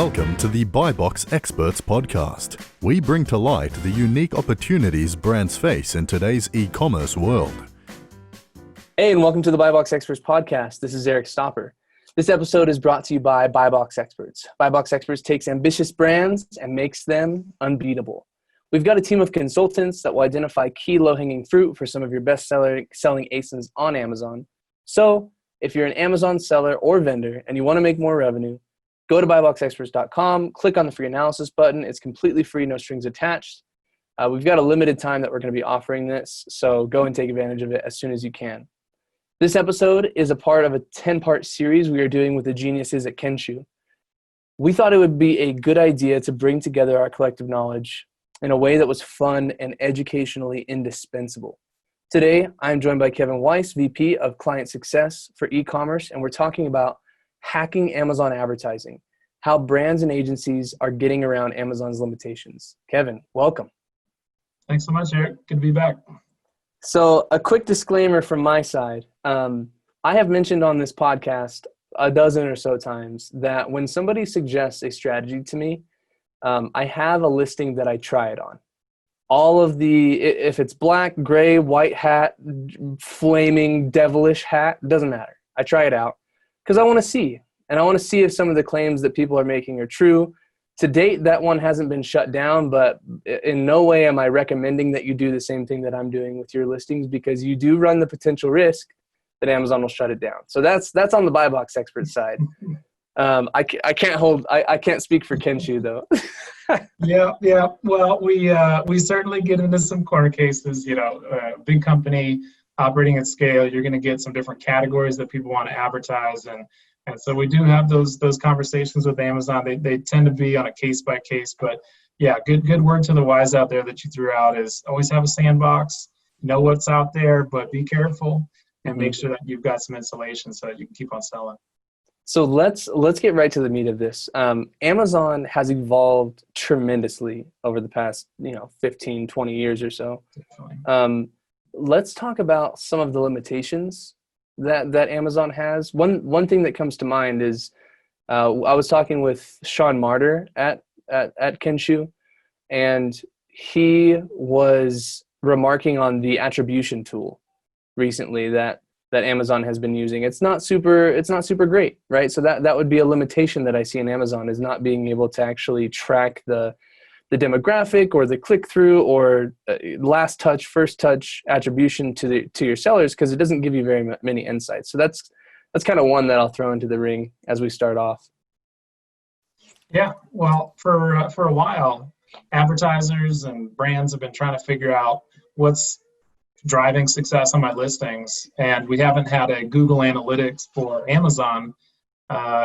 Welcome to the Buy Box Experts podcast. We bring to light the unique opportunities brands face in today's e-commerce world. Hey, and welcome to the Buy Box Experts podcast. This is Eric Stopper. This episode is brought to you by Buy Box Experts. Buy Box Experts takes ambitious brands and makes them unbeatable. We've got a team of consultants that will identify key low-hanging fruit for some of your best-selling ASINs on Amazon. So, if you're an Amazon seller or vendor and you want to make more revenue, go to buyboxexperts.com, click on the free analysis button. It's completely free, no strings attached. We've got a limited time that we're going to be offering this, so go and take advantage of it as soon as you can. This episode is a part of a 10-part series we are doing with the geniuses at Kenshu. We thought it would be a good idea to bring together our collective knowledge in a way that was fun and educationally indispensable. Today, I'm joined by Kevin Weiss, VP of Client Success for e-commerce, and we're talking about hacking Amazon advertising, how brands and agencies are getting around Amazon's limitations. Kevin, welcome. Thanks so much, Eric. Good to be back. So a quick disclaimer from my side. I have mentioned on this podcast a dozen or so times that when somebody suggests a strategy to me, I have a listing that I try it on. All of if it's black, gray, white hat, flaming, devilish hat, doesn't matter. I try it out because I want to see. And I want to see if some of the claims that people are making are true. To date, that one hasn't been shut down, but in no way am I recommending that you do the same thing that I'm doing with your listings, because you do run the potential risk that Amazon will shut it down. So that's on the Buy Box Experts side. I can't speak for Kenshu though. Yeah. Well, we certainly get into some corner cases. Big company operating at scale, you're going to get some different categories that people want to advertise, and so we do have those conversations with Amazon. They tend to be on a case by case, but yeah, good word to the wise out there that you threw out is always have a sandbox, know what's out there, but be careful and make sure that you've got some insulation so that you can keep on selling. So let's get right to the meat of this. Amazon has evolved tremendously over the past 15, 20 years or so. Let's talk about some of the limitations that Amazon has. One thing that comes to mind is I was talking with Sean Martyr at Kenshu, and he was remarking on the attribution tool recently that Amazon has been using. It's not super great, right? So that would be a limitation that I see in Amazon, is not being able to actually track the demographic or the click-through or last touch, first touch attribution to your sellers, because it doesn't give you very many insights. So that's kind of one that I'll throw into the ring as we start off. Yeah, well, for a while, advertisers and brands have been trying to figure out what's driving success on my listings, and we haven't had a Google Analytics for Amazon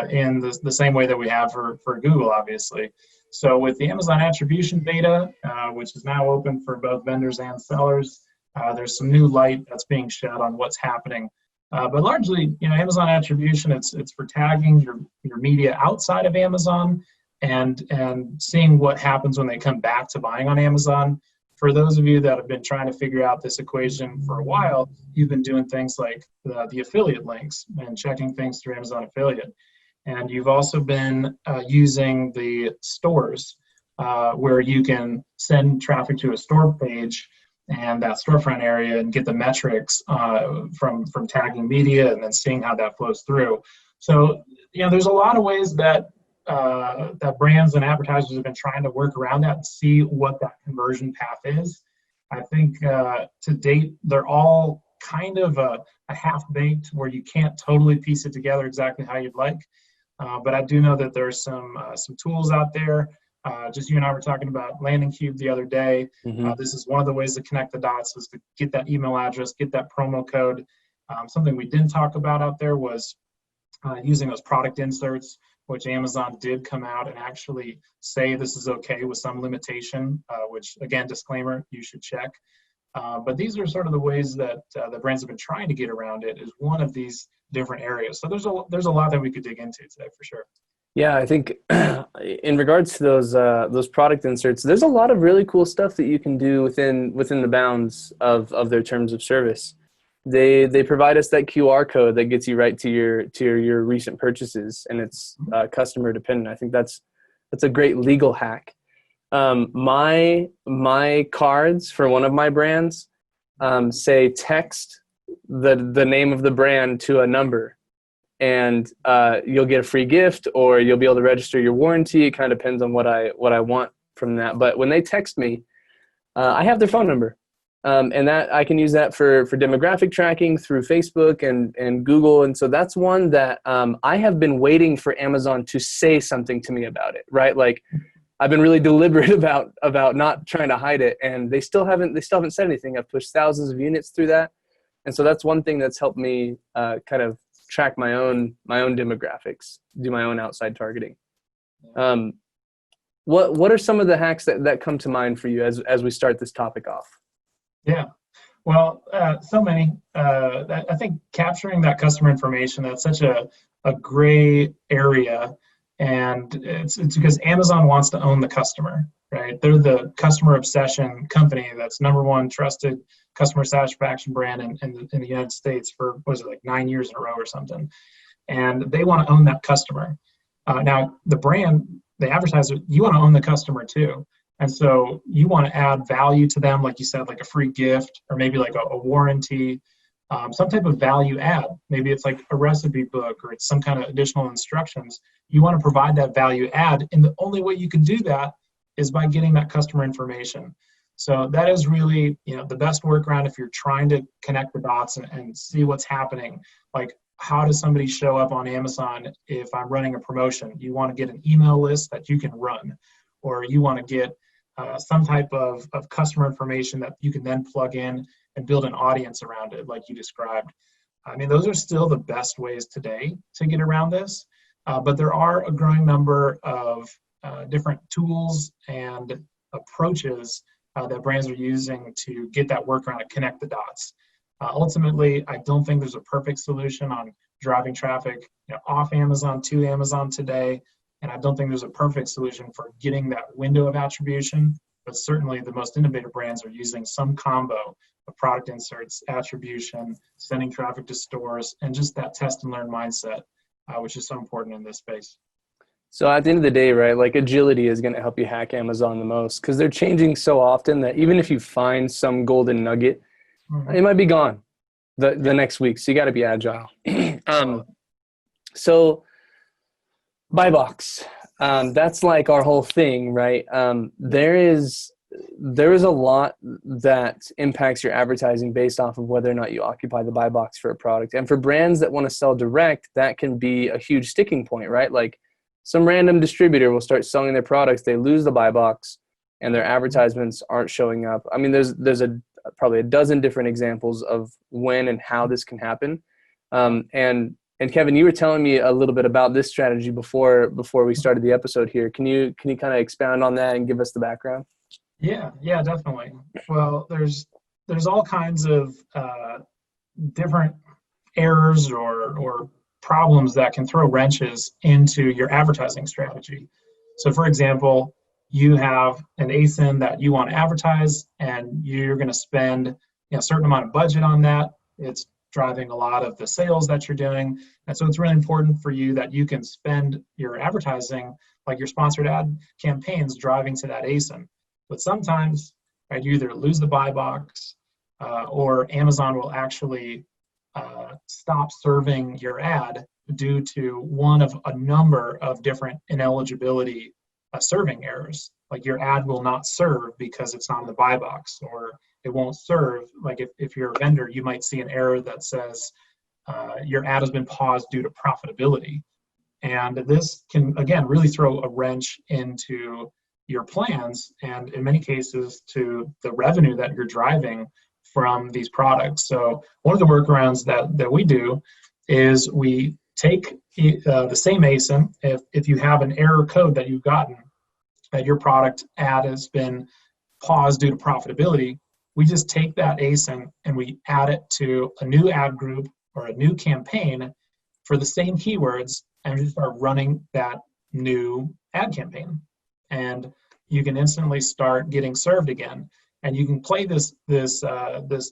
in the same way that we have for Google, obviously. So with the Amazon attribution data, which is now open for both vendors and sellers, there's some new light that's being shed on what's happening. But largely, Amazon attribution, it's for tagging your media outside of Amazon and seeing what happens when they come back to buying on Amazon. For those of you that have been trying to figure out this equation for a while, you've been doing things like the affiliate links and checking things through Amazon Affiliate. And you've also been using the stores where you can send traffic to a store page and that storefront area and get the metrics from tagging media and then seeing how that flows through. So, there's a lot of ways that brands and advertisers have been trying to work around that and see what that conversion path is. I think to date, they're all kind of a half-baked, where you can't totally piece it together exactly how you'd like. But I do know that there's some tools out there. Just you and I were talking about Landing Cube the other day. This is one of the ways to connect the dots, is to get that email address, get that promo code. Something we didn't talk about out there was using those product inserts, which Amazon did come out and actually say this is okay with some limitation, which, again, disclaimer, you should check. But these are sort of the ways that the brands have been trying to get around it, is one of these different areas. So there's a lot that we could dig into today for sure. Yeah, I think in regards to those product inserts, there's a lot of really cool stuff that you can do within the bounds of their terms of service. They provide us that QR code that gets you right to your recent purchases, and it's customer dependent. I think that's That's a great legal hack. My cards for one of my brands say text the name of the brand to a number, and you'll get a free gift, or you'll be able to register your warranty. It kind of depends on what I want from that. But when they text me, I have their phone number, and that I can use that for demographic tracking through Facebook and Google. And so that's one that I have been waiting for Amazon to say something to me about it, right? Like, I've been really deliberate about not trying to hide it, and they still haven't said anything. I've pushed thousands of units through that, and so that's one thing that's helped me kind of track my own demographics, do my own outside targeting. What are some of the hacks that come to mind for you as we start this topic off? Yeah, well, so many. I think capturing that customer information, that's such a gray area. And it's because Amazon wants to own the customer, right? They're the customer obsession company that's number one trusted customer satisfaction brand in the United States for, what is it, like 9 years in a row or something. And they want to own that customer. Now, the brand, the advertiser, you want to own the customer too. And so you want to add value to them, like you said, like a free gift, or maybe like a warranty, some type of value add. Maybe it's like a recipe book, or it's some kind of additional instructions. You want to provide that value add, and the only way you can do that is by getting that customer information. So that is really, the best workaround if you're trying to connect the dots and see what's happening. Like, how does somebody show up on Amazon if I'm running a promotion? You want to get an email list that you can run, or you want to get some type of customer information that you can then plug in and build an audience around it, like you described. I mean, those are still the best ways today to get around this, but there are a growing number of different tools and approaches that brands are using to get that workaround and connect the dots. Ultimately, I don't think there's a perfect solution on driving traffic off Amazon to Amazon today, and I don't think there's a perfect solution for getting that window of attribution, but certainly the most innovative brands are using some combo of product inserts, attribution, sending traffic to stores, and just that test and learn mindset, which is so important in this space. So at the end of the day, right, like agility is going to help you hack Amazon the most, because they're changing so often that even if you find some golden nugget, it might be gone the next week. So you got to be agile. So buy box, that's like our whole thing, right? There is a lot that impacts your advertising based off of whether or not you occupy the buy box for a product. And for brands that want to sell direct, that can be a huge sticking point, right? Like, some random distributor will start selling their products, they lose the buy box, and their advertisements aren't showing up. I mean, there's probably a dozen different examples of when and how this can happen. And Kevin, you were telling me a little bit about this strategy before we started the episode here. Can you kind of expound on that and give us the background? Yeah, definitely. Well, there's all kinds of different errors or problems that can throw wrenches into your advertising strategy. So, for example, you have an ASIN that you want to advertise, and you're going to spend a certain amount of budget on that. It's driving a lot of the sales that you're doing, and so it's really important for you that you can spend your advertising, like your sponsored ad campaigns, driving to that ASIN. But sometimes, right, you either lose the buy box, or Amazon will actually stop serving your ad due to one of a number of different ineligibility serving errors. Like, your ad will not serve because it's not in the buy box, or it won't serve. Like, if you're a vendor, you might see an error that says your ad has been paused due to profitability. And this can, again, really throw a wrench into your plans, and in many cases to the revenue that you're driving from these products. So one of the workarounds that we do is we take the same ASIN. If you have an error code that you've gotten, that your product ad has been paused due to profitability, we just take that ASIN and we add it to a new ad group or a new campaign for the same keywords, and we start running that new ad campaign. And you can instantly start getting served again. And you can play this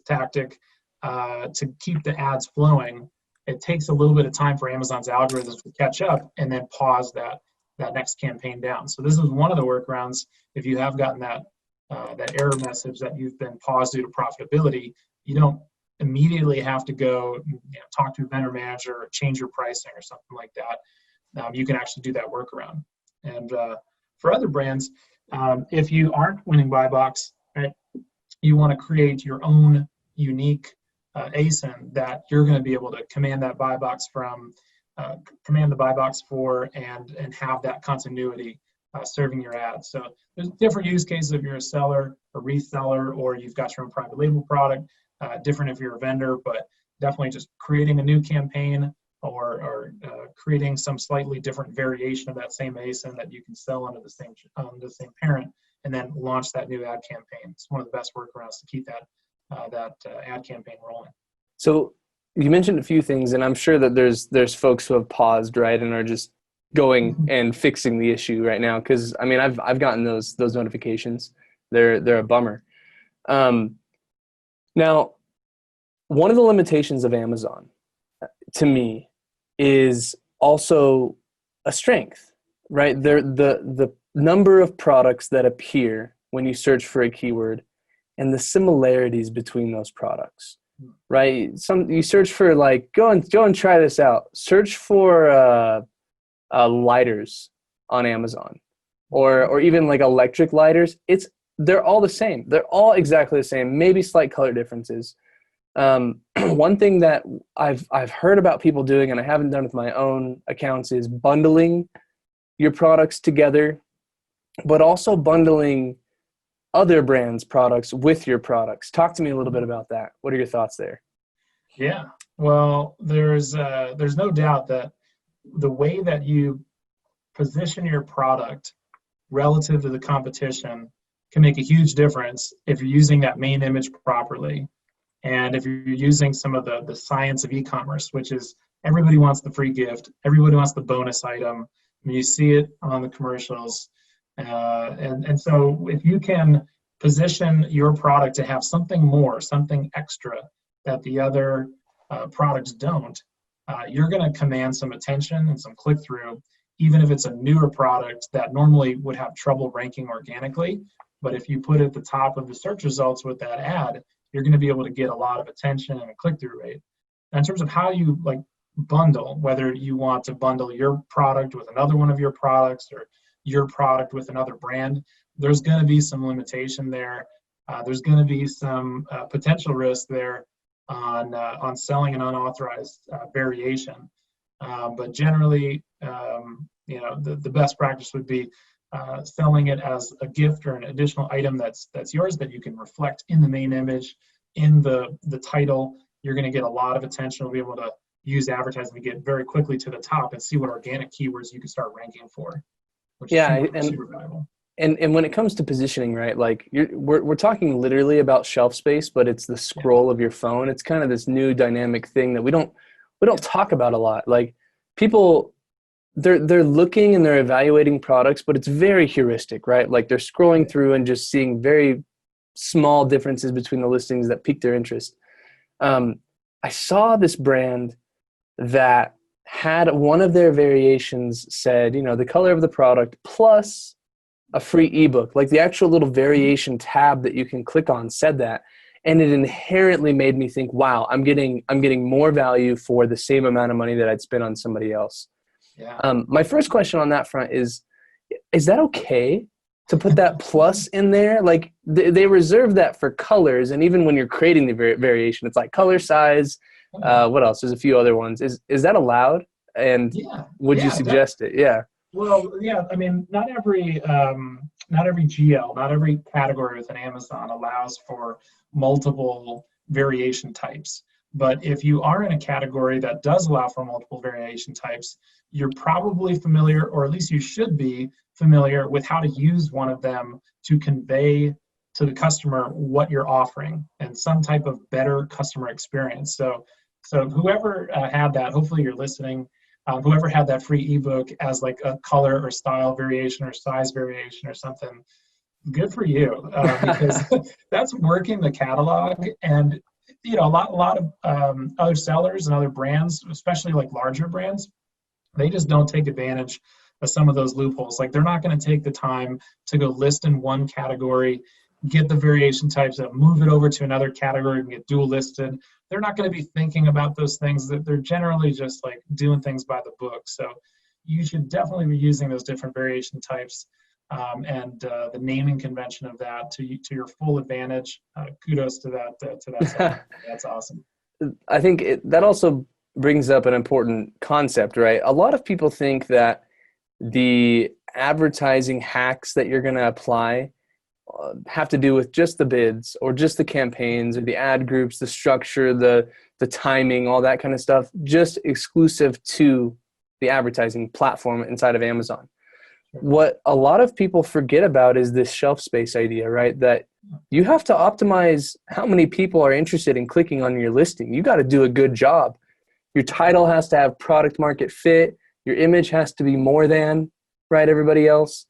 tactic to keep the ads flowing. It takes a little bit of time for Amazon's algorithms to catch up and then pause that that next campaign down. So this is one of the workarounds. If you have gotten that error message that you've been paused due to profitability, you don't immediately have to go talk to a vendor manager or change your pricing or something like that. You can actually do that workaround. And for other brands, if you aren't winning buy box, right, you want to create your own unique ASIN that you're going to be able to command that buy box from, command the buy box for, and have that continuity serving your ads. So there's different use cases if you're a seller, a reseller, or you've got your own private label product. Different if you're a vendor, but definitely just creating a new campaign or creating some slightly different variation of that same ASIN that you can sell under the same parent, and then launch that new ad campaign. It's one of the best workarounds to keep that ad campaign rolling. So you mentioned a few things, and I'm sure that there's folks who have paused, right, and are just going and fixing the issue right now. Because I mean, I've gotten those notifications. They're a bummer. Now, one of the limitations of Amazon, to me, is also a strength, right? The number of products that appear when you search for a keyword, and the similarities between those products, right? You search for, like, go and try this out. Search for lighters on Amazon, or even like electric lighters. They're all the same. They're all exactly the same, maybe slight color differences. One thing that I've heard about people doing, and I haven't done with my own accounts, is bundling your products together, but also bundling other brands' products with your products. Talk to me a little bit about that. What are your thoughts there? Yeah, well, there's no doubt that the way that you position your product relative to the competition can make a huge difference if you're using that main image properly. And if you're using some of the science of e-commerce, which is everybody wants the free gift, everybody wants the bonus item. I mean, you see it on the commercials. And so if you can position your product to have something more, something extra that the other products don't, you're going to command some attention and some click-through, even if it's a newer product that normally would have trouble ranking organically. But if you put it at the top of the search results with that ad, you're going to be able to get a lot of attention and a click-through rate. And in terms of how you bundle, whether you want to bundle your product with another one of your products or your product with another brand, there's going to be some limitation there. There's going to be some potential risk there on selling an unauthorized variation. But generally, the best practice would be selling it as a gift or an additional item that's yours that you can reflect in the main image, in the title. You're going to get a lot of attention. We'll be able to use advertising to get very quickly to the top and see what organic keywords you can start ranking for, which is super valuable. And when it comes to positioning, right, like we're talking literally about shelf space, but it's the scroll of your phone. It's kind of this new dynamic thing that we don't talk about a lot. Like, people, they're looking and they're evaluating products, but it's very heuristic, right? Like, they're scrolling through and just seeing very small differences between the listings that pique their interest. I saw this brand that had one of their variations said, the color of the product plus a free ebook. Like, the actual little variation tab that you can click on said that. And it inherently made me think, wow, I'm getting more value for the same amount of money that I'd spent on somebody else. Yeah. My first question on that front is that okay to put that plus in there? Like, they reserve that for colors, and even when you're creating the variation, it's like color, size. What else? There's a few other ones. Is that allowed? And would you suggest it? Yeah. Well, yeah. I mean, not every GL, not every category within Amazon allows for multiple variation types. But if you are in a category that does allow for multiple variation types, you're probably familiar, or at least you should be familiar with how to use one of them to convey to the customer what you're offering and some type of better customer experience. So whoever had that, hopefully you're listening, whoever had that free ebook as like a color or style variation or size variation or something, good for you, because that's working the catalog. And a lot of other sellers and other brands, especially like larger brands, they just don't take advantage some of those loopholes. Like they're not going to take the time to go list in one category, get the variation types up, move it over to another category and get dual listed. They're not going to be thinking about those things. That they're generally just like doing things by the book. So you should definitely be using those different variation types and the naming convention of that to your full advantage. Kudos to that. That's awesome. I think that also brings up an important concept, right? A lot of people think that the advertising hacks that you're going to apply have to do with just the bids or just the campaigns or the ad groups, the structure, the timing, all that kind of stuff, just exclusive to the advertising platform inside of Amazon. What a lot of people forget about is this shelf space idea, right? That you have to optimize how many people are interested in clicking on your listing. You got to do a good job. Your title has to have product market fit. Your image has to be more than, right, everybody else.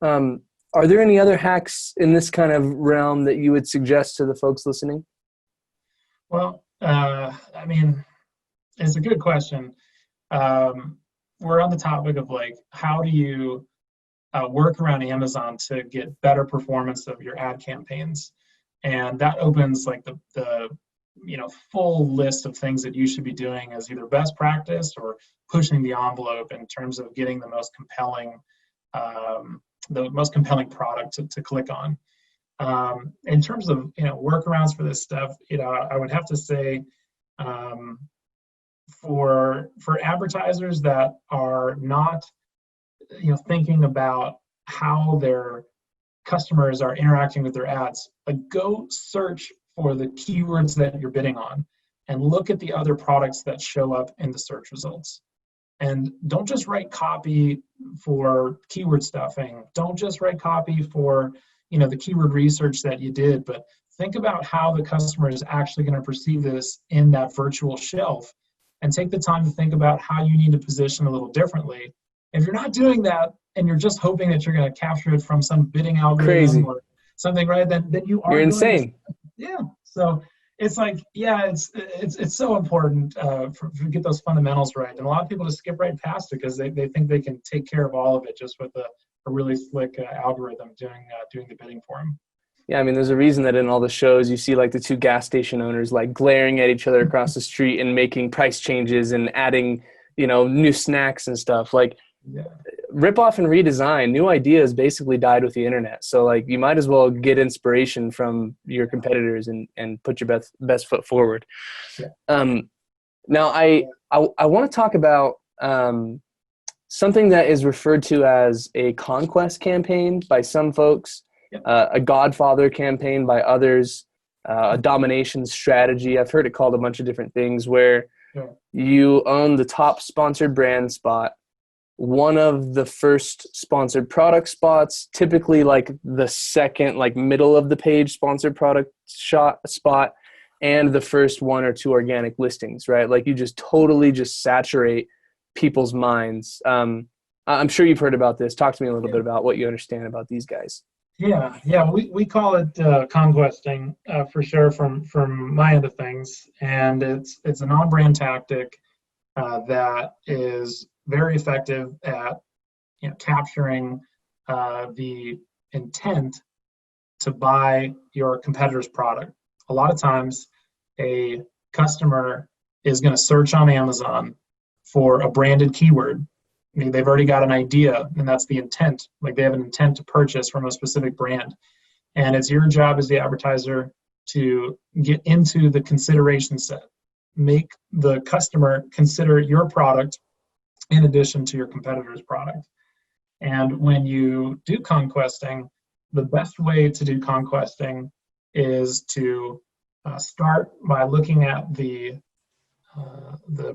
Are there any other hacks in this kind of realm that you would suggest to the folks listening? Well, I mean, it's a good question. We're on the topic of like, how do you work around Amazon to get better performance of your ad campaigns? And that opens like the full list of things that you should be doing as either best practice or pushing the envelope in terms of getting the most compelling product to click on. In terms of workarounds for this stuff, I would have to say for advertisers that are not thinking about how their customers are interacting with their ads, like go search for the keywords that you're bidding on and look at the other products that show up in the search results. And don't just write copy for keyword stuffing. Don't just write copy for the keyword research that you did, but think about how the customer is actually going to perceive this in that virtual shelf, and take the time to think about how you need to position a little differently. If you're not doing that and you're just hoping that you're going to capture it from some bidding algorithm or something, right? Then you're insane. Yeah. So it's like, it's so important to get those fundamentals right. And a lot of people just skip right past it because they think they can take care of all of it just with a really slick algorithm doing the bidding for them. Yeah, I mean, there's a reason that in all the shows you see like the two gas station owners like glaring at each other across the street and making price changes and adding, new snacks and stuff. Like, rip off and redesign, new ideas basically died with the internet. So like you might as well get inspiration from your competitors and put your best foot forward. Now I want to talk about something that is referred to as a conquest campaign by some folks, a Godfather campaign by others, a domination strategy. I've heard it called a bunch of different things, where you own the top sponsored brand spot, one of the first sponsored product spots, typically like the second, like middle of the page sponsored product spot, and the first one or two organic listings, right? Like you just totally just saturate people's minds. I'm sure you've heard about this. Talk to me a little bit about what you understand about these guys. Yeah. We call it conquesting for sure from my end of things, and it's an on-brand tactic that is very effective at capturing the intent to buy your competitor's product. A lot of times, a customer is going to search on Amazon for a branded keyword. I mean, they've already got an idea, and that's the intent. Like they have an intent to purchase from a specific brand. And it's your job as the advertiser to get into the consideration set. Make the customer consider your product in addition to your competitor's product. And when you do conquesting, the best way to do conquesting is to start by looking at the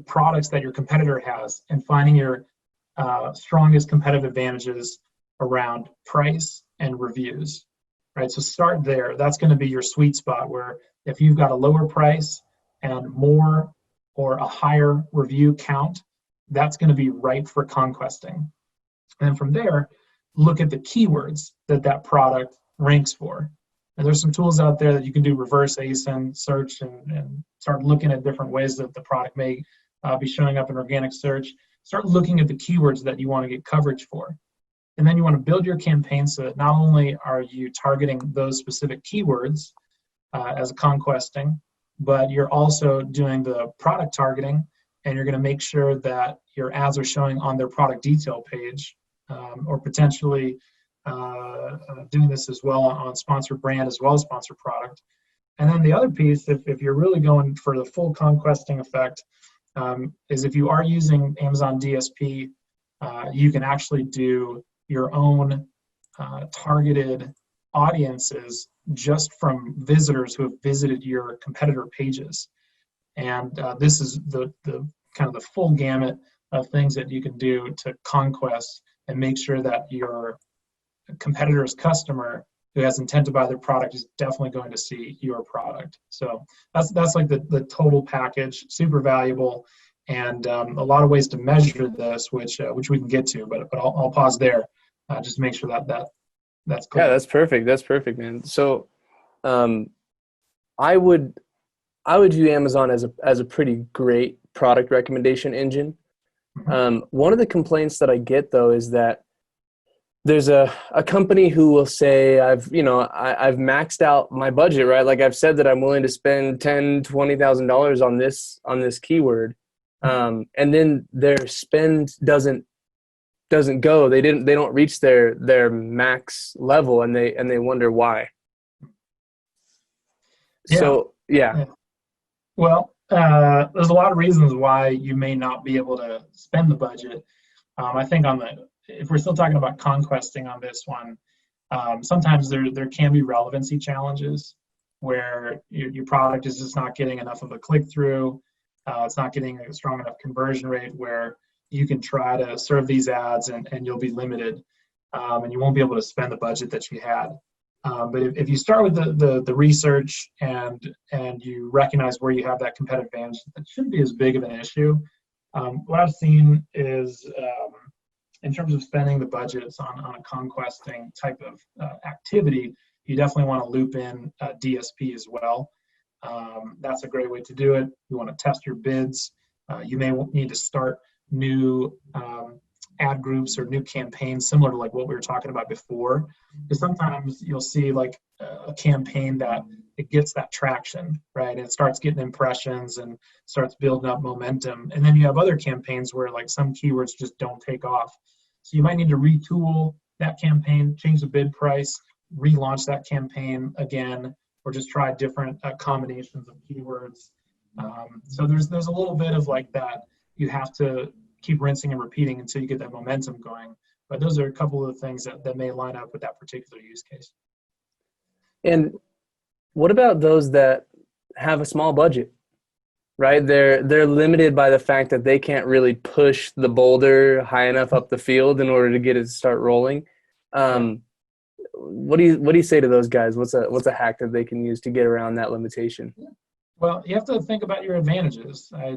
products that your competitor has and finding your strongest competitive advantages around price and reviews, right? So start there. That's going to be your sweet spot, where if you've got a lower price and more or a higher review count, that's going to be ripe for conquesting. And then from there, look at the keywords that product ranks for. And there's some tools out there that you can do reverse ASIN search and start looking at different ways that the product may be showing up in organic search. start looking at the keywords that you want to get coverage for. And then you want to build your campaign so that not only are you targeting those specific keywords as conquesting, but you're also doing the product targeting, and you're going to make sure that your ads are showing on their product detail page, or potentially doing this as well on sponsored brand as well as sponsored product. And then the other piece, if you're really going for the full conquesting effect, is if you are using Amazon DSP, you can actually do your own targeted audiences just from visitors who have visited your competitor pages. And this is the kind of the full gamut of things that you can do to conquest and make sure that your competitor's customer who has intent to buy their product is definitely going to see your product. So that's like the total package, super valuable, and a lot of ways to measure this, which we can get to, but I'll pause there just to make sure that's clear. Yeah, that's perfect. That's perfect, man. So I would view Amazon as a pretty great product recommendation engine. One of the complaints that I get though is that there's a company who will say, I've maxed out my budget, right? Like I've said that I'm willing to spend $10,000-$20,000 on this keyword. And then their spend doesn't go. They don't reach their max level, and they wonder why. Yeah. So yeah. Well, there's a lot of reasons why you may not be able to spend the budget. I think if we're still talking about conquesting on this one, sometimes there can be relevancy challenges where your product is just not getting enough of a click-through. It's not getting a strong enough conversion rate where you can try to serve these ads and you'll be limited, and you won't be able to spend the budget that you had. But if you start with the research and you recognize where you have that competitive advantage, that shouldn't be as big of an issue. What I've seen is in terms of spending the budgets on a conquesting type of activity, you definitely want to loop in DSP as well. That's a great way to do it. You want to test your bids. You may need to start new ad groups or new campaigns similar to like what we were talking about before, because sometimes you'll see like a campaign that it gets that traction, right? It starts getting impressions and starts building up momentum, and then you have other campaigns where like some keywords just don't take off. So you might need to retool that campaign, change the bid price, relaunch that campaign again, or just try different combinations of keywords. So there's a little bit of like that. You have to keep rinsing and repeating until you get that momentum going. But those are a couple of the things that may line up with that particular use case. And what about those that have a small budget, right? They're limited by the fact that they can't really push the boulder high enough up the field in order to get it to start rolling. What do you say to those guys? What's a hack that they can use to get around that limitation? Well, you have to think about your advantages. I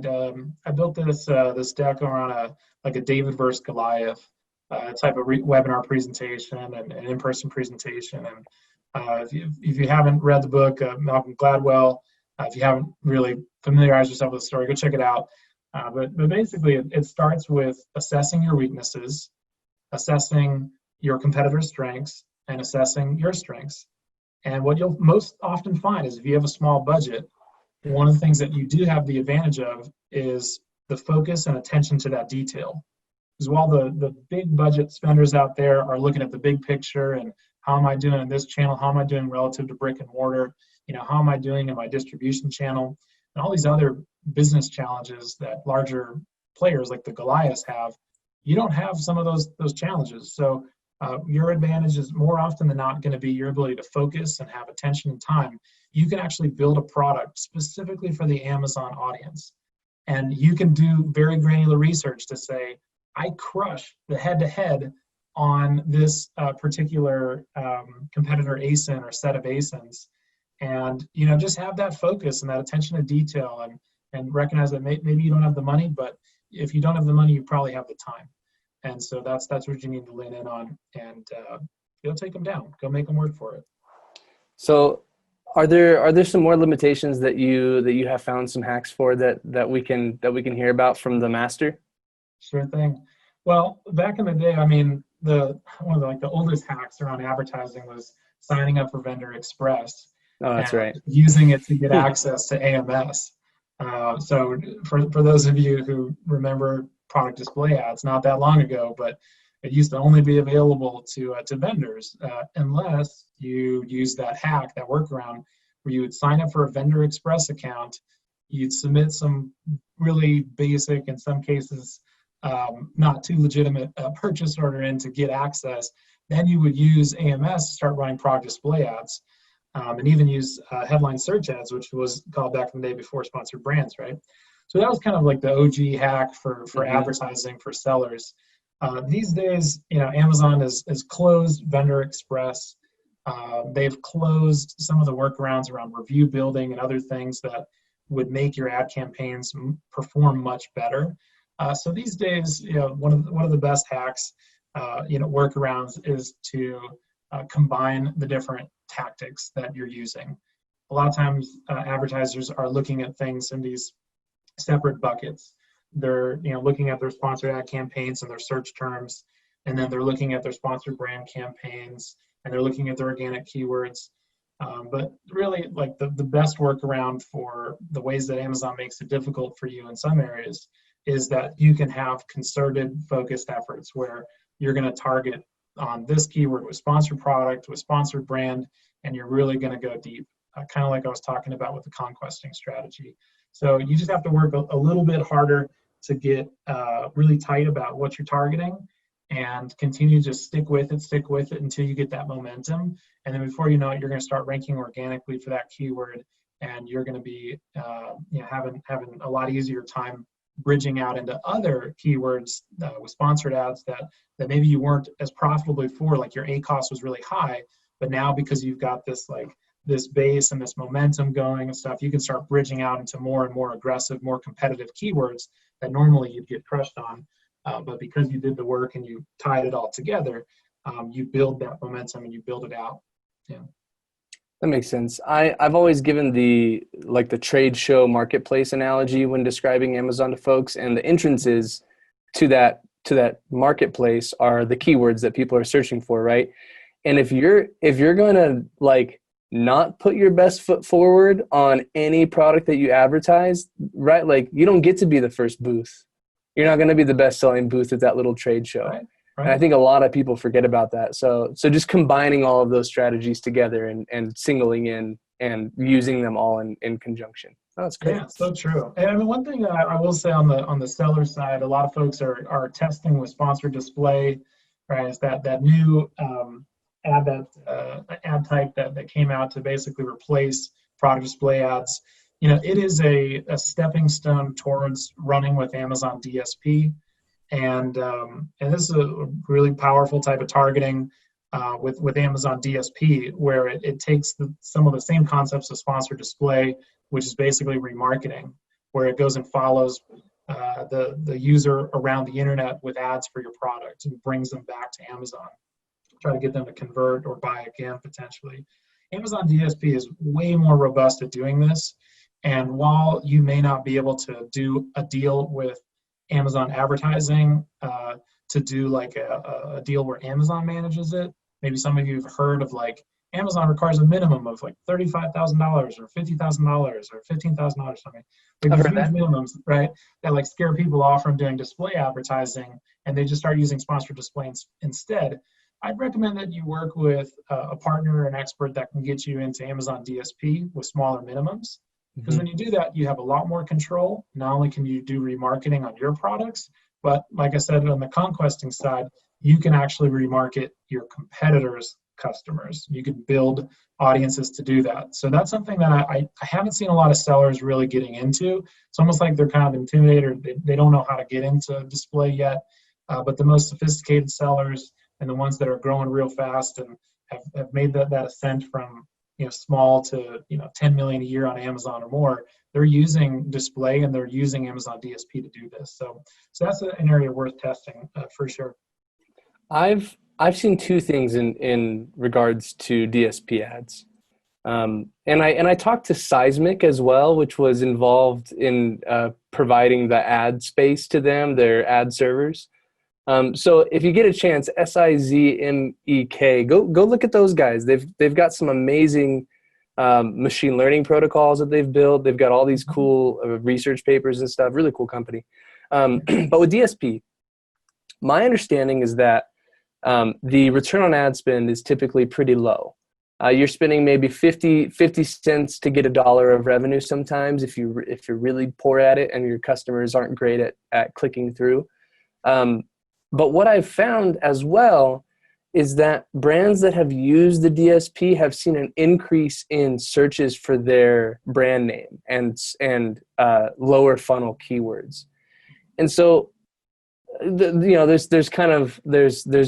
built this deck around a David versus Goliath type of webinar presentation and in-person presentation. And if you haven't read the book, Malcolm Gladwell, if you haven't really familiarized yourself with the story, go check it out. But basically, it starts with assessing your weaknesses, assessing your competitor's strengths, and assessing your strengths. And what you'll most often find is if you have a small budget, one of the things that you do have the advantage of is the focus and attention to that detail. Because while the big budget spenders out there are looking at the big picture and how am I doing in this channel, how am I doing relative to brick and mortar, how am I doing in my distribution channel, and all these other business challenges that larger players like the Goliaths have, you don't have some of those challenges. So your advantage is more often than not going to be your ability to focus and have attention and time. You can actually build a product specifically for the Amazon audience. And you can do very granular research to say, I crush the head-to-head on this particular competitor ASIN or set of ASINs. And, just have that focus and that attention to detail and recognize that maybe you don't have the money, but if you don't have the money, you probably have the time. And so that's what you need to lean in on, and go take them down. Go make them work for it. So are there some more limitations that you have found some hacks for that we can hear about from the master? Sure thing. Well, back in the day, I mean, one of the oldest hacks around advertising was signing up for Vendor Express Oh, that's and right. using it to get access to AMS. So for those of you who remember product display ads, not that long ago, but it used to only be available to vendors unless you use that hack, that workaround, where you would sign up for a Vendor Express account, you'd submit some really basic, in some cases, not too legitimate purchase order in to get access. Then you would use AMS to start running product display ads, and even use headline search ads, which was called back in the day before sponsored brands, right? So that was kind of like the OG hack for advertising for sellers. These days, Amazon has closed Vendor Express. They've closed some of the workarounds around review building and other things that would make your ad campaigns perform much better. So these days, one of the best hacks, workarounds is to combine the different tactics that you're using. A lot of times, advertisers are looking at things in these separate buckets. They're looking at their sponsored ad campaigns and their search terms, and then they're looking at their sponsored brand campaigns, and they're looking at their organic keywords. But really, like the best workaround for the ways that Amazon makes it difficult for you in some areas is that you can have concerted, focused efforts where you're going to target on this keyword with sponsored product, with sponsored brand, and you're really going to go deep, kind of like I was talking about with the conquesting strategy. So you just have to work a little bit harder to get really tight about what you're targeting and continue to stick with it until you get that momentum. And then before you know it, you're going to start ranking organically for that keyword, and you're going to be having a lot easier time bridging out into other keywords with sponsored ads that maybe you weren't as profitable before, like your ACoS was really high, but now because you've got this base and this momentum going and stuff, you can start bridging out into more and more aggressive, more competitive keywords that normally you'd get crushed on. But because you did the work and you tied it all together, you build that momentum and you build it out. Yeah. That makes sense. I've always given the trade show marketplace analogy when describing Amazon to folks, and the entrances to that marketplace are the keywords that people are searching for, right? And if you're going to not put your best foot forward on any product that you advertise, right? Like, you don't get to be the first booth. You're not going to be the best selling booth at that little trade show. Right. And I think a lot of people forget about that. So just combining all of those strategies together and singling in and using them all in conjunction. Oh, that's great. Yeah, so true. And I mean, one thing that I will say on the seller side, a lot of folks are testing with sponsored display, right? It's that new ad type that came out to basically replace product display ads. It is a stepping stone towards running with Amazon DSP. And this is a really powerful type of targeting with Amazon DSP, where it takes some of the same concepts of sponsored display, which is basically remarketing, where it goes and follows the user around the internet with ads for your product and brings them back to Amazon, try to get them to convert or buy again potentially. Amazon DSP is way more robust at doing this. And while you may not be able to do a deal with Amazon advertising to do like a deal where Amazon manages it, maybe some of you have heard of Amazon requires a minimum of $35,000 or $50,000 or $15,000 something. Like these huge minimums, right? That scare people off from doing display advertising, and they just start using sponsored display instead. I'd recommend that you work with a partner or an expert that can get you into Amazon DSP with smaller minimums. Because when you do that, you have a lot more control. Not only can you do remarketing on your products, but like I said, on the conquesting side, you can actually remarket your competitors' customers. You can build audiences to do that. So that's something that I haven't seen a lot of sellers really getting into. It's almost like they're kind of intimidated. They don't know how to get into display yet. But the most sophisticated sellers and the ones that are growing real fast and have made that ascent from small to 10 million a year on Amazon or more, they're using display and they're using Amazon DSP to do this. So that's an area worth testing for sure. I've seen two things in regards to DSP ads. And I talked to Seismic as well, which was involved in providing the ad space to them, their ad servers. So if you get a chance, SIZMEK, go look at those guys. They've got some amazing machine learning protocols that they've built. They've got all these cool research papers and stuff. Really cool company. But with DSP, my understanding is that the return on ad spend is typically pretty low. You're spending maybe 50 cents to get $1 of revenue sometimes if you're really poor at it and your customers aren't great at clicking through. But what I've found as well is that brands that have used the DSP have seen an increase in searches for their brand name and lower funnel keywords. And so, there's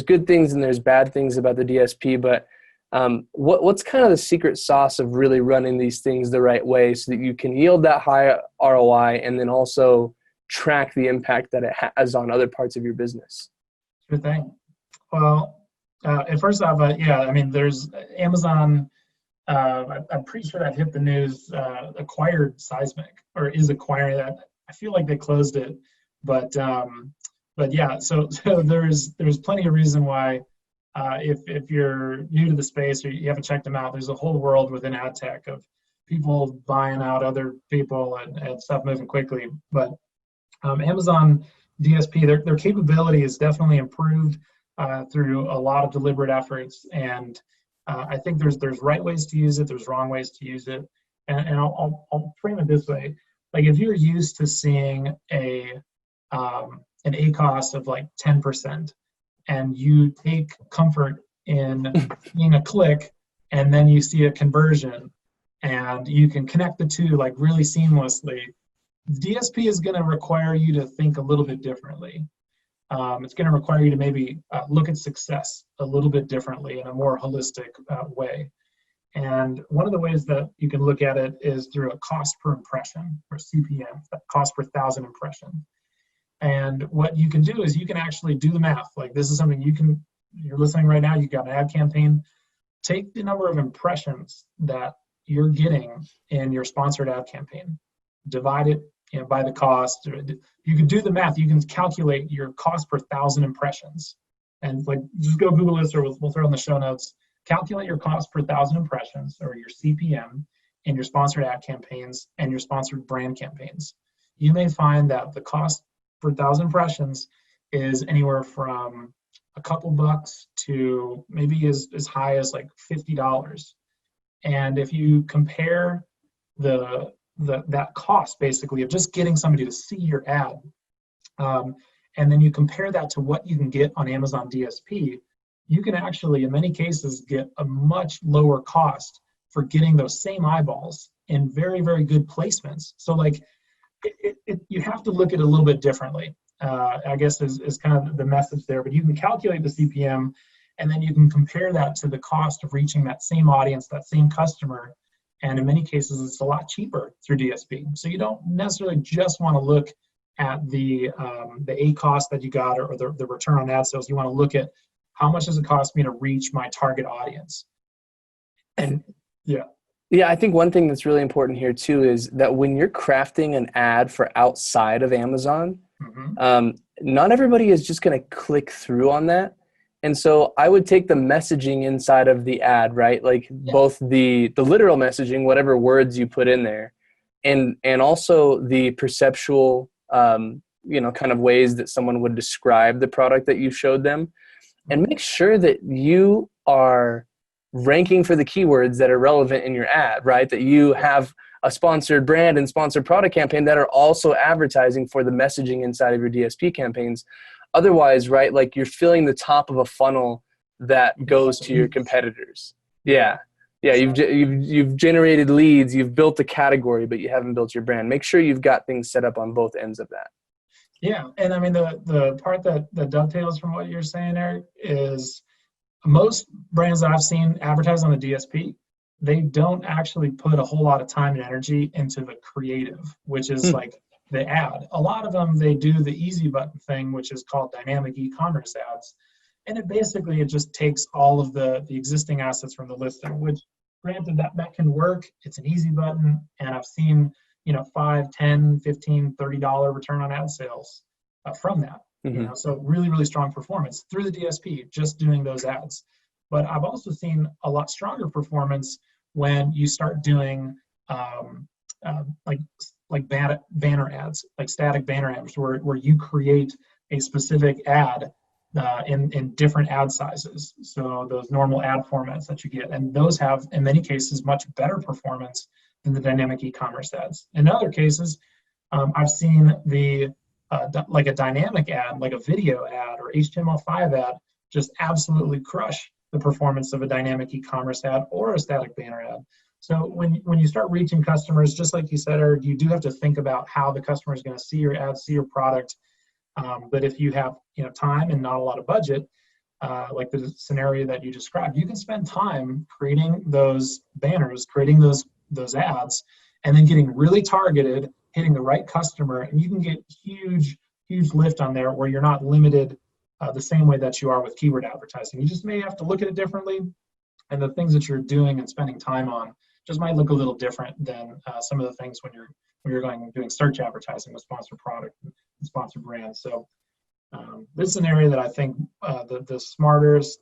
good things and there's bad things about the DSP, but what's kind of the secret sauce of really running these things the right way so that you can yield that high ROI and then also track the impact that it has on other parts of your business? Sure thing. Well, first off, there's Amazon. I'm pretty sure that hit the news. Acquired Seismic, or is acquiring that. I feel like they closed it, but yeah. So there's plenty of reason why. If you're new to the space or you haven't checked them out, there's a whole world within ad tech of people buying out other people and stuff moving quickly. But Amazon DSP, their capability is definitely improved through a lot of deliberate efforts. And I think there's right ways to use it, there's wrong ways to use it. And I'll frame it this way. Like if you're used to seeing an ACoS of like 10%, and you take comfort in seeing a click, and then you see a conversion, and you can connect the two like really seamlessly, DSP is going to require you to think a little bit differently. It's going to require you to maybe look at success a little bit differently in a more holistic way. And one of the ways that you can look at it is through a cost per impression, or CPM, that cost per 1,000 impressions. And what you can do is you can actually do the math. Like this is something you're listening right now, you've got an ad campaign. Take the number of impressions that you're getting in your sponsored ad campaign, divide it by the cost. You can do the math. You can calculate your cost per 1,000 impressions. And like just go Google this, or we'll throw in the show notes. Calculate your cost per 1,000 impressions, or your CPM, in your sponsored ad campaigns and your sponsored brand campaigns. You may find that the cost for 1,000 impressions is anywhere from a couple bucks to maybe as high as like $50. And if you compare that cost basically of just getting somebody to see your ad, and then you compare that to what you can get on Amazon DSP, you can actually in many cases get a much lower cost for getting those same eyeballs in very, very good placements. So like you have to look at it a little bit differently, I guess is kind of the message there. But you can calculate the CPM, and then you can compare that to the cost of reaching that same audience, that same customer. And in many cases, it's a lot cheaper through DSP. So you don't necessarily just want to look at the ACoS that you got, or the return on ad sales. You want to look at how much does it cost me to reach my target audience. And yeah. Yeah, I think one thing that's really important here too is that when you're crafting an ad for outside of Amazon, not everybody is just going to click through on that. And so I would take the messaging inside of the ad, right? Like both the literal messaging, whatever words you put in there, and also the perceptual, kind of ways that someone would describe the product that you showed them, and make sure that you are ranking for the keywords that are relevant in your ad, right? That you have a sponsored brand and sponsored product campaign that are also advertising for the messaging inside of your DSP campaigns. Otherwise, right, like you're filling the top of a funnel that goes to your competitors. Yeah. You've generated leads, you've built a category, but you haven't built your brand. Make sure you've got things set up on both ends of that. Yeah, and I mean the part that dovetails from what you're saying, Eric, is most brands that I've seen advertise on the DSP, they don't actually put a whole lot of time and energy into the creative, which is like the ad. A lot of them, they do the easy button thing, which is called dynamic e-commerce ads. And it just takes all of the existing assets from the listing, which granted that can work. It's an easy button, and I've seen, $5, $10, $15, $30 return on ad sales from that. Mm-hmm. So really, really strong performance through the DSP, just doing those ads. But I've also seen a lot stronger performance when you start doing like banner ads, like static banner ads, where you create a specific ad in different ad sizes. So those normal ad formats that you get, and those have, in many cases, much better performance than the dynamic e-commerce ads. In other cases, I've seen like a dynamic ad, like a video ad or HTML5 ad, just absolutely crush the performance of a dynamic e-commerce ad or a static banner ad. So when you start reaching customers, just like you said, Eric, you do have to think about how the customer is going to see your ad, see your product. But if you have time and not a lot of budget, like the scenario that you described, you can spend time creating those banners, creating those ads, and then getting really targeted, hitting the right customer, and you can get huge lift on there where you're not limited the same way that you are with keyword advertising. You just may have to look at it differently, and the things that you're doing and spending time on just might look a little different than some of the things when you're doing search advertising with sponsored product and sponsored brands. So this is an area that I think the smartest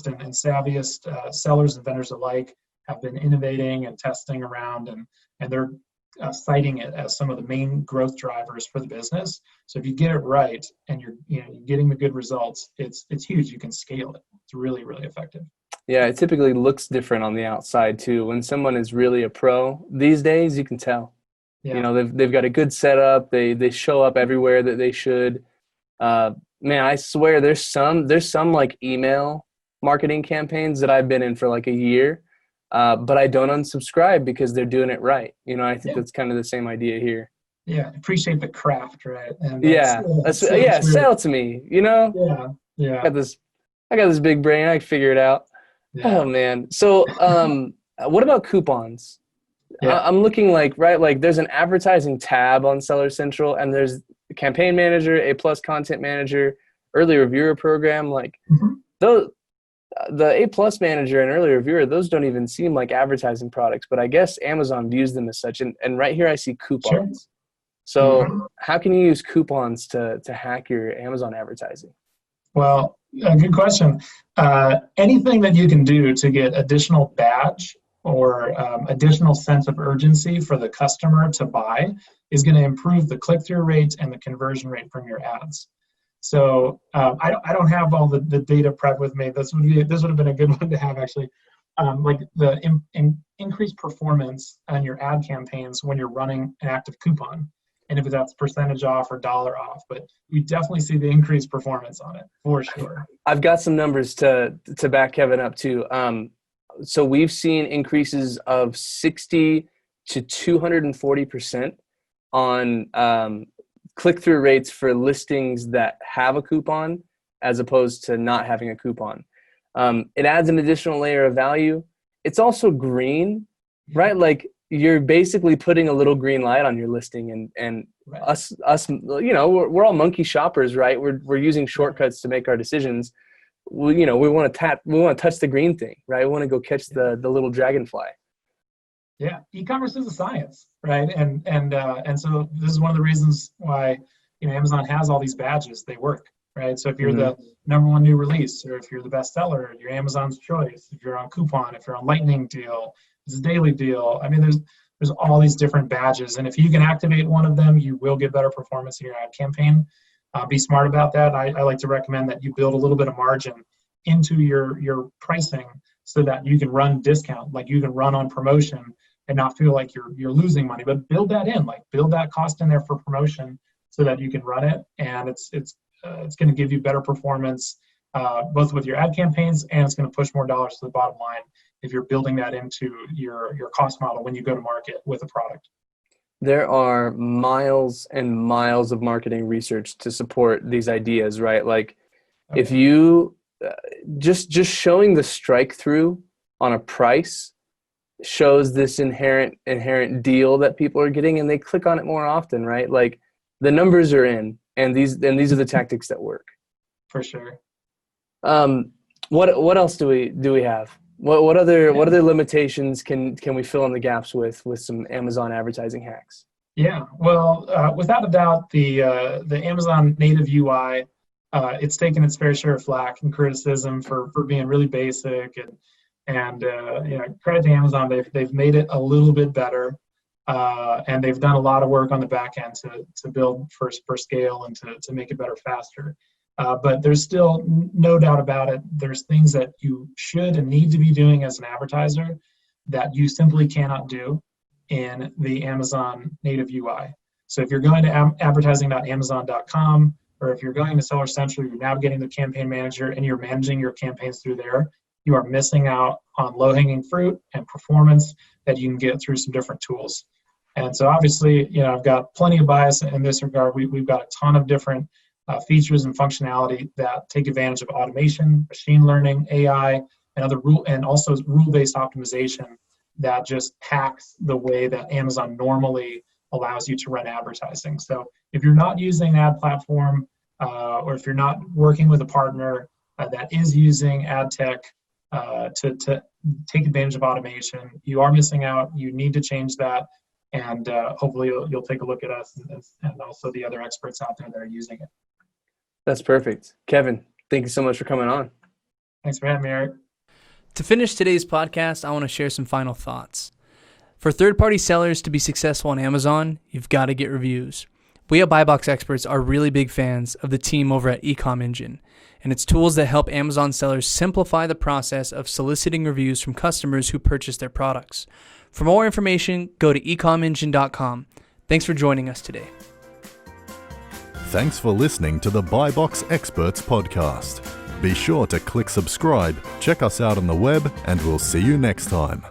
and savviest sellers and vendors alike have been innovating and testing around, and they're citing it as some of the main growth drivers for the business. So if you get it right and you're getting the good results, it's huge. You can scale it. It's really, really effective. Yeah, it typically looks different on the outside too. When someone is really a pro these days, you can tell. Yeah. They've got a good setup. They show up everywhere that they should. Man, I swear there's some like email marketing campaigns that I've been in for like a year, but I don't unsubscribe because they're doing it right. I think that's kind of the same idea here. Yeah, appreciate the craft, right? And sell to me. Yeah. I got this big brain. I can figure it out. Yeah. Oh man. So, what about coupons? Yeah. I'm looking like there's an advertising tab on Seller Central, and there's the campaign manager, A+ content manager, early reviewer program. Those, the A+ manager and early reviewer, those don't even seem like advertising products, but I guess Amazon views them as such. And right here I see coupons. Sure. So how can you use coupons to hack your Amazon advertising? Well, good question. Anything that you can do to get additional badge or additional sense of urgency for the customer to buy is going to improve the click-through rate and the conversion rate from your ads. So I don't have all the data prep with me. This would have been a good one to have, actually. Like the increased performance on your ad campaigns when you're running an active coupon, and if that's percentage off or dollar off, but you definitely see the increased performance on it for sure. I've got some numbers to back Kevin up too. So we've seen increases of 60 to 240% on click-through rates for listings that have a coupon as opposed to not having a coupon. It adds an additional layer of value. It's also green, right? Like you're basically putting a little green light on your listing, and Right. us, we're all monkey shoppers, right? We're using shortcuts to make our decisions. We want to touch the green thing, right? We want to go catch the little dragonfly. Yeah, e-commerce is a science, right? And so this is one of the reasons why Amazon has all these badges. They work, right? So if you're the number one new release, or if you're the best seller, you're Amazon's choice. If you're on coupon, if you're on lightning deal, it's a daily deal. I mean, there's all these different badges, and if you can activate one of them, you will get better performance in your ad campaign. Be smart about that. I like to recommend that you build a little bit of margin into your pricing so that you can run discount, like you can run on promotion and not feel like you're losing money, but build that in, like build that cost in there for promotion so that you can run it, and it's going to give you better performance both with your ad campaigns, and it's going to push more dollars to the bottom line if you're building that into your cost model when you go to market with a product. There are miles and miles of marketing research to support these ideas, right? Like if you just showing the strike through on a price shows this inherent deal that people are getting, and they click on it more often, right? Like the numbers are in, and these are the tactics that work. For sure. What else do we have? What other limitations can we fill in the gaps with some Amazon advertising hacks? Yeah, well, without a doubt, the Amazon native UI, it's taken its fair share of flack and criticism for being really basic, and credit to Amazon, they've made it a little bit better, and they've done a lot of work on the back end to build for scale and to make it better faster. But there's still no doubt about it. There's things that you should and need to be doing as an advertiser that you simply cannot do in the Amazon native UI. So if you're going to advertising.amazon.com, or if you're going to Seller Central, you're navigating the campaign manager and you're managing your campaigns through there, you are missing out on low-hanging fruit and performance that you can get through some different tools. And so obviously, I've got plenty of bias in this regard. We've got a ton of different features and functionality that take advantage of automation, machine learning, AI, and also rule-based optimization that just hacks the way that Amazon normally allows you to run advertising. So if you're not using an ad platform, or if you're not working with a partner that is using ad tech to take advantage of automation, you are missing out. You need to change that, and hopefully you'll take a look at us and also the other experts out there that are using it. That's perfect. Kevin, thank you so much for coming on. Thanks for having me, Eric. To finish today's podcast, I want to share some final thoughts. For third-party sellers to be successful on Amazon, you've got to get reviews. We at BuyBox Experts are really big fans of the team over at Ecom Engine and its tools that help Amazon sellers simplify the process of soliciting reviews from customers who purchase their products. For more information, go to ecomengine.com. Thanks for joining us today. Thanks for listening to the BuyBox Experts podcast. Be sure to click subscribe, check us out on the web, and we'll see you next time.